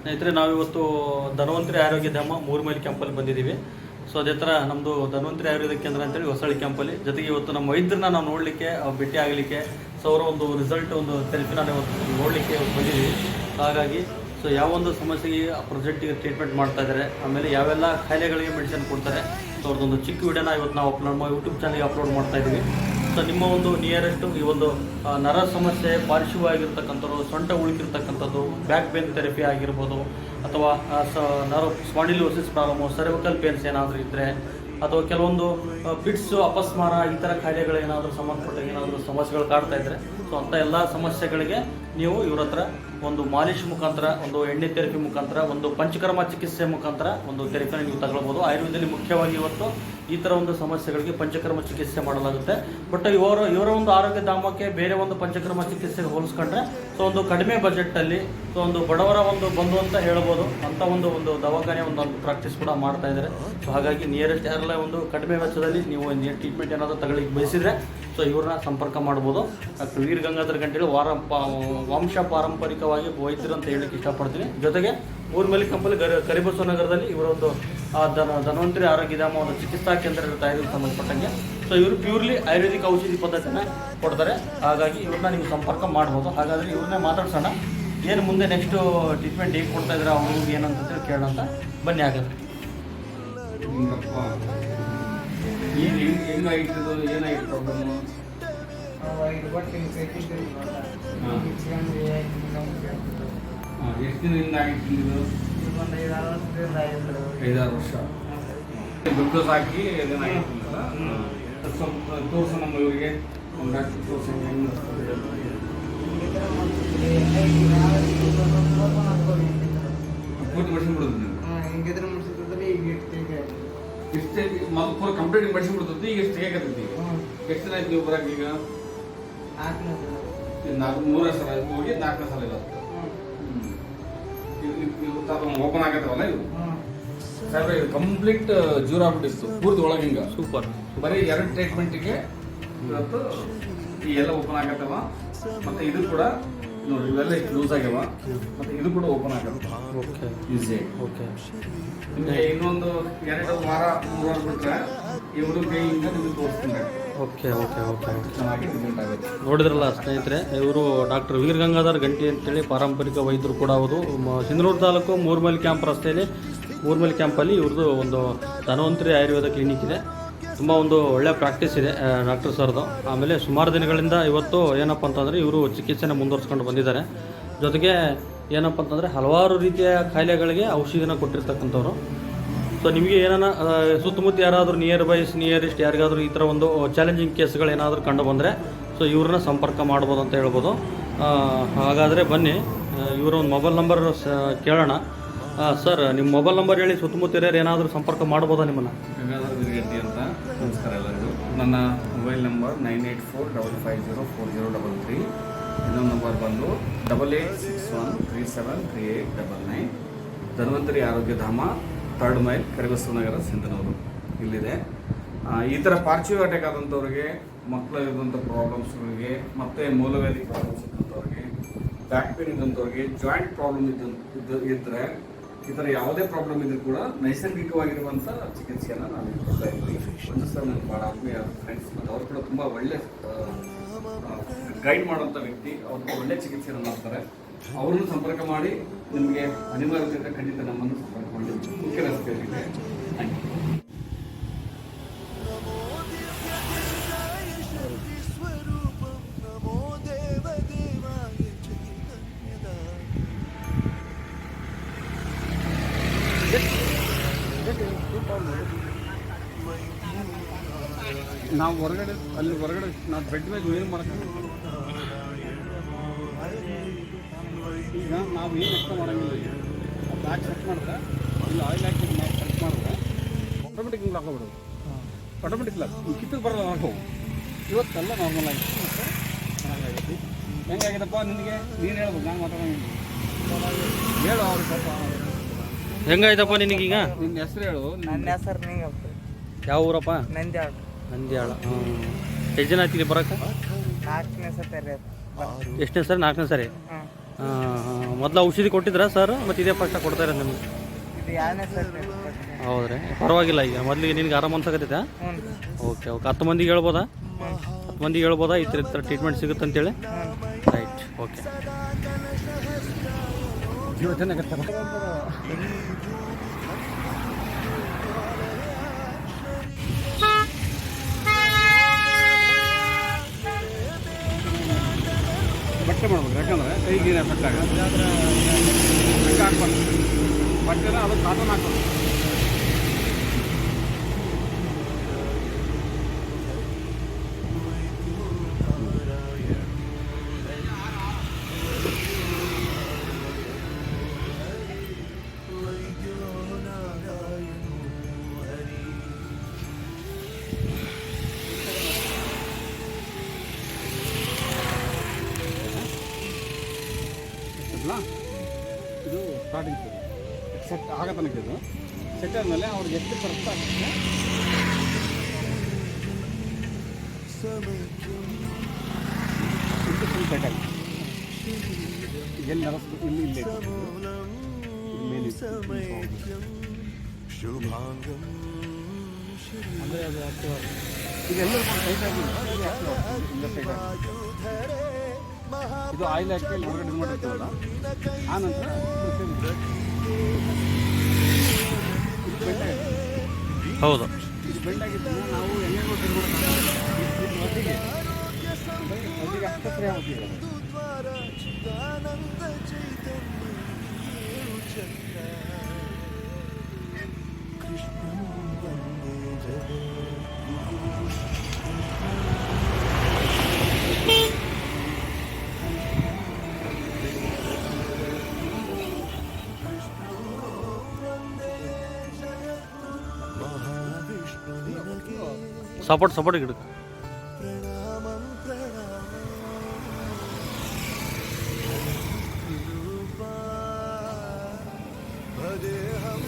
ಸ್ನೇಹಿತರೆ, ನಾವಿವತ್ತು ಧನ್ವಂತರಿ ಆರೋಗ್ಯ ಧಾಮ ಮೂರ್ಮೈಲ್ ಕ್ಯಾಂಪಲ್ಲಿ ಬಂದಿದ್ದೀವಿ. ಸೊ ಅದೇ ಥರ ನಮ್ಮದು ಧನ್ವಂತರಿ ಆಯುರ್ವೇದ ಕೇಂದ್ರ ಅಂತೇಳಿ ಹೊಸಳ್ಳಿ ಕ್ಯಾಂಪಲ್ಲಿ. ಜೊತೆಗೆ ಇವತ್ತು ನಮ್ಮ ವೈದ್ಯರನ್ನ ನಾವು ನೋಡಲಿಕ್ಕೆ, ಭೇಟಿ ಆಗಲಿಕ್ಕೆ, ಸೊ ಅವರ ಒಂದು ರಿಸಲ್ಟ್, ಒಂದು ಥೆರಪಿನ ಇವತ್ತು ನೋಡಲಿಕ್ಕೆ ಬಂದಿದ್ದೀವಿ. ಹಾಗಾಗಿ ಸೊ ಯಾವೊಂದು ಸಮಸ್ಯೆಗೆ ಪ್ರೆಸೆಂಟಿಗೆ ಟ್ರೀಟ್ಮೆಂಟ್ ಮಾಡ್ತಾ ಇದ್ದಾರೆ, ಆಮೇಲೆ ಯಾವೆಲ್ಲ ಕಾಯಿಲೆಗಳಿಗೆ ಮೆಡಿಸಿನ್ ಕೊಡ್ತಾರೆ, ಸೊ ಅವ್ರದ್ದೊಂದು ಚಿಕ್ಕ ವಿಡಿಯೋನ ಇವತ್ತು ನಾವು ನಮ್ಮ ಯೂಟ್ಯೂಬ್ ಚಾನಲ್ಗೆ ಅಪ್ಲೋಡ್ ಮಾಡ್ತಾ ಇದ್ದೀವಿ. ಸೊ ನಿಮ್ಮ ಒಂದು ನಿಯರೆಸ್ಟು ಈ ಒಂದು ನರ ಸಮಸ್ಯೆ, ಪಾರ್ಶ್ವವಾಗಿರ್ತಕ್ಕಂಥದ್ದು, ಸೊಂಟ ಉಳುಕಿರ್ತಕ್ಕಂಥದ್ದು, ಬ್ಯಾಕ್ ಪೇನ್ ಥೆರಪಿ ಆಗಿರ್ಬೋದು, ಅಥವಾ ನರ ಸ್ಪಾಂಡಿಲೋಸಿಸ್ ಪ್ರಾಬ್ಲಮು, ಸರ್ವಿಕಲ್ ಪೇನ್ಸ್ ಏನಾದರೂ ಇದ್ದರೆ, ಅಥವಾ ಕೆಲವೊಂದು ಪಿಟ್ಸು, ಅಪಸ್ಮಾರ, ಈ ಥರ ಕಾಯಿಲೆಗಳು ಏನಾದರೂ ಸಂಬಂಧಪಟ್ಟ ಏನಾದರೂ ಸಮಸ್ಯೆಗಳು ಕಾಡ್ತಾ ಇದ್ದರೆ, ಸೊ ಅಂಥ ಎಲ್ಲ ಸಮಸ್ಯೆಗಳಿಗೆ ನೀವು ಇವ್ರ ಹತ್ರ ಒಂದು ಮಾಲಿಶ್ ಮುಖಾಂತರ, ಒಂದು ಎಣ್ಣೆ ಥೆರಪಿ ಮುಖಾಂತರ, ಒಂದು ಪಂಚಕರ್ಮ ಚಿಕಿತ್ಸೆ ಮುಖಾಂತರ ಒಂದು ಥೆರಪಿನ ನೀವು ತಗೊಳ್ಬೋದು. ಆಯುರ್ವೇದದಲ್ಲಿ ಮುಖ್ಯವಾಗಿ ಇವತ್ತು ಈ ಥರ ಒಂದು ಸಮಸ್ಯೆಗಳಿಗೆ ಪಂಚಕರ್ಮ ಚಿಕಿತ್ಸೆ ಮಾಡಲಾಗುತ್ತೆ. ಬಟ್ ಇವರ ಒಂದು ಆರೋಗ್ಯ ಧಾಮಕ್ಕೆ ಬೇರೆ ಒಂದು ಪಂಚಕರ್ಮ ಚಿಕಿತ್ಸೆಗೆ ಹೋಲಿಸ್ಕೊಂಡ್ರೆ ಸೊ ಒಂದು ಕಡಿಮೆ ಬಜೆಟಲ್ಲಿ, ಸೊ ಒಂದು ಬಡವರ ಒಂದು ಬಂಧು ಅಂತ ಹೇಳ್ಬೋದು, ಅಂಥ ಒಂದು ದವಾಖಾನೆ ಒಂದು ಪ್ರಾಕ್ಟೀಸ್ ಕೂಡ ಮಾಡ್ತಾ ಇದ್ದಾರೆ. ಸೊ ಹಾಗಾಗಿ ನಿಯರೆಸ್ಟ್ ಯಾರೆಲ್ಲ ಒಂದು ಕಡಿಮೆ ವೆಚ್ಚದಲ್ಲಿ ನೀವು ಟ್ರೀಟ್ಮೆಂಟ್ ಏನಾದರೂ ತಗೊಳ್ಳಿಕ್ಕೆ ಬಯಸಿದರೆ ಸೊ ಇವ್ರನ್ನ ಸಂಪರ್ಕ ಮಾಡ್ಬೋದು. ಡಾಕ್ಟರ್ ವೀರ್ ಗಂಗಾಧರ್ ಗಂಟೆಗಳು ವಂಶ ಪಾರಂಪರಿಕವಾಗಿ ವೈದ್ಯರು ಅಂತ ಹೇಳಲಿಕ್ಕೆ ಇಷ್ಟಪಡ್ತೀನಿ. ಜೊತೆಗೆ ಮೂರ್ಮೈಲ್ ಕಂಪನಿ ಕರಿಬಸವ ನಗರದಲ್ಲಿ ಇವರೊಂದು ಧನ್ವಂತರಿ ಆರೋಗ್ಯ ಧಾಮ ಒಂದು ಚಿಕಿತ್ಸಾ ಕೇಂದ್ರ ಇರುತ್ತೆ ಆಯುರ್ವೇದ ಸಂಬಂಧಪಟ್ಟಂಗೆ. ಸೊ ಇವರು ಪ್ಯೂರ್ಲಿ ಆಯುರ್ವೇದಿಕ್ ಔಷಧಿ ಪದ್ಧತಿನ ಕೊಡ್ತಾರೆ. ಹಾಗಾಗಿ ಇವ್ರನ್ನ ನೀವು ಸಂಪರ್ಕ ಮಾಡ್ಬೋದು. ಹಾಗಾದರೆ ಇವ್ರನ್ನೇ ಮಾತಾಡ್ಸೋಣ, ಏನು ಮುಂದೆ ನೆಕ್ಸ್ಟು ಟ್ರೀಟ್ಮೆಂಟ್ ಹೇಗೆ ಕೊಡ್ತಾ ಇದ್ದಾರೆ, ಅವ್ರಿಗೆ ಏನಂತ ಕೇಳೋಣ ಅಂತ ಬನ್ನಿ. ಹಾಗಾದ್ರೆ ಹೆಂಗಾಗಿತ್ತು, ಏನಾಗಿತ್ತು ಪ್ರಾಬ್ಲಮ್ಮು? ಎಷ್ಟು ದಿನದಿಂದ ಆಗಿತ್ತು ಇದು? 5-6 ವರ್ಷ ಗ್ಲುಕೋಸ್ ಹಾಕಿ ಏನಾಗಿತ್ತಿಲ್ಲ. ಸ್ವಲ್ಪ ತೋರಿಸು ನಮ್ಮ ಇವರಿಗೆ, ನಮ್ಮ ಡಾಕ್ಟರ್ ತೋರಿಸಿ ಹೆಂಗೆ ಪೂರ್ತಿ ಮೆಡಿಸಿನ್ ಬಿಡೋದು ನೀವು? ಇಷ್ಟೇ ಮೊದಲು ಪೂರ ಕಂಪ್ಲೀಟ್ ಮೆಡಿಸಿನ್ ಬಿಡ್ತೈತಿ. ಈಗ ಎಷ್ಟು ಹೇಗತ್ತೈತಿ? ಎಷ್ಟು ದಿನ ಆಯ್ತು ನೀವು ಬರೋಕೆ? ಈಗ 3 ಸಲ ಹೋಗಿ 4ನೇ ಸಲ ಇರುತ್ತೆ. ಓಪನ್ ಆಗತ್ತವಲ್ಲ ಇವು ಸಾಹೇಬ್ರೆ, ಇದು ಕಂಪ್ಲೀಟ್ ಜೂರ್ ಆಗ್ಬಿಟ್ಟಿತ್ತು ಪೂರ್ತಿ ಒಳಗೆ. ಹಿಂಗ ಸೂಪರ್. ಬರೀ 2 ಟ್ರೀಟ್ಮೆಂಟಿಗೆ ಇವತ್ತು ಈ ಎಲ್ಲ ಓಪನ್ ಆಗತ್ತವ. ಮತ್ತೆ ಇದು ಕೂಡ ನೋಡಿ, ಇವೆಲ್ಲ ಇಷ್ಟು ಲೂಸ್ ಆಗ್ಯಾವ. ಮತ್ತೆ ಇದು ಕೂಡ ಓಪನ್ ಆಗತ್ತ. Okay, easy. ಓಕೆ. ನಿಮಗೆ ಇನ್ನೊಂದು 2 ವಾರ 3 ವಾರ ಬಿಟ್ಟರೆ ಇವರು ಕೈಯಿಂದ ನಿಮಗೆ ತೋರಿಸ್ತೀನಿ. ಓಕೆ ಓಕೆ ಓಕೆ ಓಕೆ ಚೆನ್ನಾಗಿ ಟ್ರೀಟ್ಮೆಂಟ್ ಆಗುತ್ತೆ. ನೋಡಿದ್ರಲ್ಲ ಸ್ನೇಹಿತರೆ, ಇವರು ಡಾಕ್ಟರ್ ವೀರ್ ಗಂಗಾಧರ್ ಗಂಟಿ ಅಂತೇಳಿ ಪಾರಂಪರಿಕ ವೈದ್ಯರು ಕೂಡ ಹೌದು. ಸಿಂಧನೂರು ತಾಲೂಕು ಮೂರ್ಮೈಲ್ ಕ್ಯಾಂಪ್ ರಸ್ತೆಯಲ್ಲಿ, ಮೂರ್ಮೈಲ್ ಕ್ಯಾಂಪಲ್ಲಿ ಇವ್ರದ್ದು ಒಂದು ಧನ್ವಂತರಿ ಆಯುರ್ವೇದ ಕ್ಲಿನಿಕ್ ಇದೆ. ತುಂಬ ಒಂದು ಒಳ್ಳೆಯ ಪ್ರಾಕ್ಟೀಸ್ ಇದೆ ಡಾಕ್ಟರ್ ಸರ್ದು. ಆಮೇಲೆ ಸುಮಾರು ದಿನಗಳಿಂದ ಇವತ್ತು ಏನಪ್ಪ ಅಂತಂದರೆ ಇವರು ಚಿಕಿತ್ಸೆನ ಮುಂದುವರ್ಸ್ಕೊಂಡು ಬಂದಿದ್ದಾರೆ. ಜೊತೆಗೆ ಏನಪ್ಪ ಅಂತಂದರೆ ಹಲವಾರು ರೀತಿಯ ಕಾಯಿಲೆಗಳಿಗೆ ಔಷಧಿನ ಕೊಟ್ಟಿರ್ತಕ್ಕಂಥವ್ರು. ಸೊ ನಿಮಗೆ ಏನಾನ ಸುತ್ತಮುತ್ತ ಯಾರಾದರೂ ನಿಯರೆಸ್ಟ್ ಯಾರಿಗಾದರೂ ಈ ಥರ ಒಂದು ಚಾಲೆಂಜಿಂಗ್ ಕೇಸ್ಗಳು ಏನಾದರೂ ಕಂಡು ಬಂದರೆ ಸೊ ಇವ್ರನ್ನ ಸಂಪರ್ಕ ಮಾಡ್ಬೋದು ಅಂತ ಹೇಳ್ಬೋದು. ಹಾಗಾದರೆ ಬನ್ನಿ, ಇವರ ಒಂದು ಮೊಬೈಲ್ ನಂಬರ್ ಕೇಳೋಣ. ಸರ್, ನಿಮ್ಮ ಮೊಬೈಲ್ ನಂಬರ್ ಹೇಳಿ, ಸುತ್ತಮುತ್ತ ಇರೋರು ಏನಾದರೂ ಸಂಪರ್ಕ ಮಾಡ್ಬೋದಾ ನಿಮ್ಮನ್ನು? ಗಂಗಾಧರ್ ಗಿರಿಗಟ್ಟಿ ಅಂತ. ನಮಸ್ಕಾರ ಎಲ್ಲರಿಗೂ. ನನ್ನ ಮೊಬೈಲ್ ನಂಬರ್ 9845504033. ಇನ್ನೊಂದು ನಂಬರ್ ಬಂದು 8861373899. ಧನ್ವಂತರಿ ಆರೋಗ್ಯ ಧಾಮ, 3rd ಮೈಲ್, ಕರಿಬಸವ ನಗರ, ಸಿಂಧನೂರು ಇಲ್ಲಿದೆ. ಈ ಥರ ಪಾರ್ಶ್ವ ಅಟ್ಯಾಕ್ ಆದಂಥವ್ರಿಗೆ, ಮಕ್ಕಳಿರುವಂಥ ಪ್ರಾಬ್ಲಮ್ಸ್ಗಳಿಗೆ, ಮತ್ತು ಮೂಲವ್ಯಾಧಿ ಪ್ರಾಬ್ಲಮ್ಸ್ ಇದ್ದಂಥವ್ರಿಗೆ, ಬ್ಯಾಕ್ ಪೇನ್ ಇದ್ದಂಥವ್ರಿಗೆ, ಜಾಯಿಂಟ್ ಪ್ರಾಬ್ಲಮ್ ಇದ್ದರೆ, ಈ ಥರ ಯಾವುದೇ ಪ್ರಾಬ್ಲಮ್ ಇದ್ರೂ ಕೂಡ ನೈಸರ್ಗಿಕವಾಗಿರುವಂಥ ಚಿಕಿತ್ಸೆಯನ್ನು ನಾವು ಕೊಡ್ತಾ ಇದ್ವಿ. ಒಂದು ಸಲ ನನಗೆ ಭಾಳ ಆತ್ಮೀಯ ಫ್ರೆಂಡ್ಸ್, ಮತ್ತು ಅವರು ಕೂಡ ತುಂಬ ಒಳ್ಳೆ ಗೈಡ್ ಮಾಡುವಂಥ ವ್ಯಕ್ತಿ. ಅವರು ಒಳ್ಳೆ ಚಿಕಿತ್ಸೆಯನ್ನು ಮಾಡ್ತಾರೆ. ಅವ್ರನ್ನು ಸಂಪರ್ಕ ಮಾಡಿ, ನಿಮಗೆ ಅನಿವಾರ್ಯತೆ ಇದ್ದರೆ ಖಂಡಿತ ನಮ್ಮನ್ನು ಸಂಪರ್ಕ ಮಾಡಿ. ಮುಖ್ಯ ರಸ್ತೆಯಲ್ಲಿದೆ. Thank you. ನಾವು ಹೊರಗಡೆ ನಾವು ಬೆಡ್ ಮೇಲೆ ಏನು ಮಾಡೋಕ್ಕಾಗಲ್ಲ. ಈಗ ನಾವು ಏನು ಎಕ್ಸ್ಟ್ರಾ ಮಾಡೋಂಗಿಲ್ಲ. ಬ್ಯಾಗ್ ಸೆಟ್ ಮಾಡಿದ್ರೆ, ಇಲ್ಲ ಆಯಿಲ್ ಹಾಕಿ ನಾವು ಸೆಟ್ ಮಾಡಿದ್ರೆ ಆಟೋಮೆಟಿಕ್ ಹಿಂಗೆ ಹಾಕೋಬಿಡೋದು. ಆಟೋಮೆಟಿಕ್ ಇಲ್ಲ, ಕಿತ್ತಿಗೆ ಬರೋಲ್ಲ ಹಾಕೋ. ಇವತ್ತೆಲ್ಲ ನಾರ್ಮಲ್ ಆಗಿತ್ತು. ಮತ್ತು ಚೆನ್ನಾಗಾಗೈತಿ. ಹೆಂಗಾಗಿದಪ್ಪ ನಿನಗೆ? ನೀನು ಹೇಳ್ಬೋದು, ನಾನು ಮಾತಾಡೋಂಗಿಲ್ಲ. ಹೇಳು ಅವ್ರಿಗೆ ಸ್ವಲ್ಪ. ಹೆಂಗಾಯ್ತಪ್ಪ ನಿನಗೀಗ? ನಿನ್ನ ಹೆಸರು ಹೇಳು. ನನ್ನ ಹೆಸರು ನಿಂಗಪ್ಪ. ಯಾವ ಊರಪ್ಪ? ನಂದ್ಯಾಳ. ನಂದ್ಯಾಳ. ಎಷ್ಟು ಜನ ಆಗ್ತಿದೆ ಬರೋಕ್ಕೆ? 4ನೇ ಸರಿ. ಎಷ್ಟನೇ ಸರಿ? 4ನೇ ಸರಿ. ಮೊದಲು ಔಷಧಿ ಕೊಟ್ಟಿದ್ರಾ ಸರ್ ಮತ್ತು ಇದೇ ಫಸ್ಟ್ ಕೊಡ್ತಾರೆ ನಿಮ್ಗೆ? ಇದು ಯಾರನೇ ಸರ್? ಹೌದ್ರಿ, ಪರವಾಗಿಲ್ಲ. ಈಗ ಮೊದಲಿಗೆ ನಿನ್ಗೆ ಆರಾಮ ಅನ್ಸಕತ್ತೈತಾ? Okay okay. 10 ಮಂದಿಗೆ ಹೇಳ್ಬೋದಾ? 10 ಮಂದಿಗೆ ಹೇಳ್ಬೋದಾ ಈ ಥರ ಟ್ರೀಟ್ಮೆಂಟ್ ಸಿಗುತ್ತೆ ಅಂತೇಳಿ? Right, okay. ಬಟ್ಟೆ ಮಾಡ್ಬೇಕು, ಯಾಕಂದ್ರೆ ಕೈಗೆ ಏನು ಎಫೆಕ್ಟ್ ಆಗುತ್ತೆ. ಹಾಕ್ಬಾರ್ದು ಬಟ್ಟೆನ, ಅದು ಕಾಟನ್ ಹಾಕ್ಬಾರ್ದು. ಇದು ಸ್ಟಾರ್ಟಿಂಗ್ ಸೆಟ್ ಆಗ ತನಕ ಇದು ಸೆಟ್ ಆದಮೇಲೆ ಅವ್ರಿಗೆ ಎಷ್ಟು ಖರ್ಚು ಆಗುತ್ತೆ ಇಂಜೆಕ್ಷನ್ ಸೆಟ್ ಆಗುತ್ತೆ. ಎಲ್ಲಿ ನರಸ್ತು ಇಲ್ಲಿ ಇಲ್ಲೇ ಅಂದರೆ ಅದು ಇದೆಲ್ಲರೂ ಸೈಟ್ ಆಗಿಲ್ಲ, ಇಲ್ಲ ಸೈಟ್ ಆಗಿದೆ. ಇದು ಆಯಿಲ್ ಹಾಕಿ ಹೊರಗಡೆ ಇದು ಮಾಡಿರ್ತೀವಲ್ಲ, ಆ ನಂತರ ಇದು ಬೆಂಡ್ ಆಗಿದೆ. ಹೌದು, ಇದು ಬೆಂಡ್ ಆಗಿದ್ದನ್ನು ನಾವು ಹೆಂಗೆಂಗೋ ತಿರ್ಗಿಬಿಡ್ತೀವಿ. ಮದ್ದಿಗೆ ಅಷ್ಟು ಫ್ರೀ ಆಗ್ತೀವಿ. ಸಪೋರ್ಟ್ ಗಿಡಕ್ಕೆ भदे हम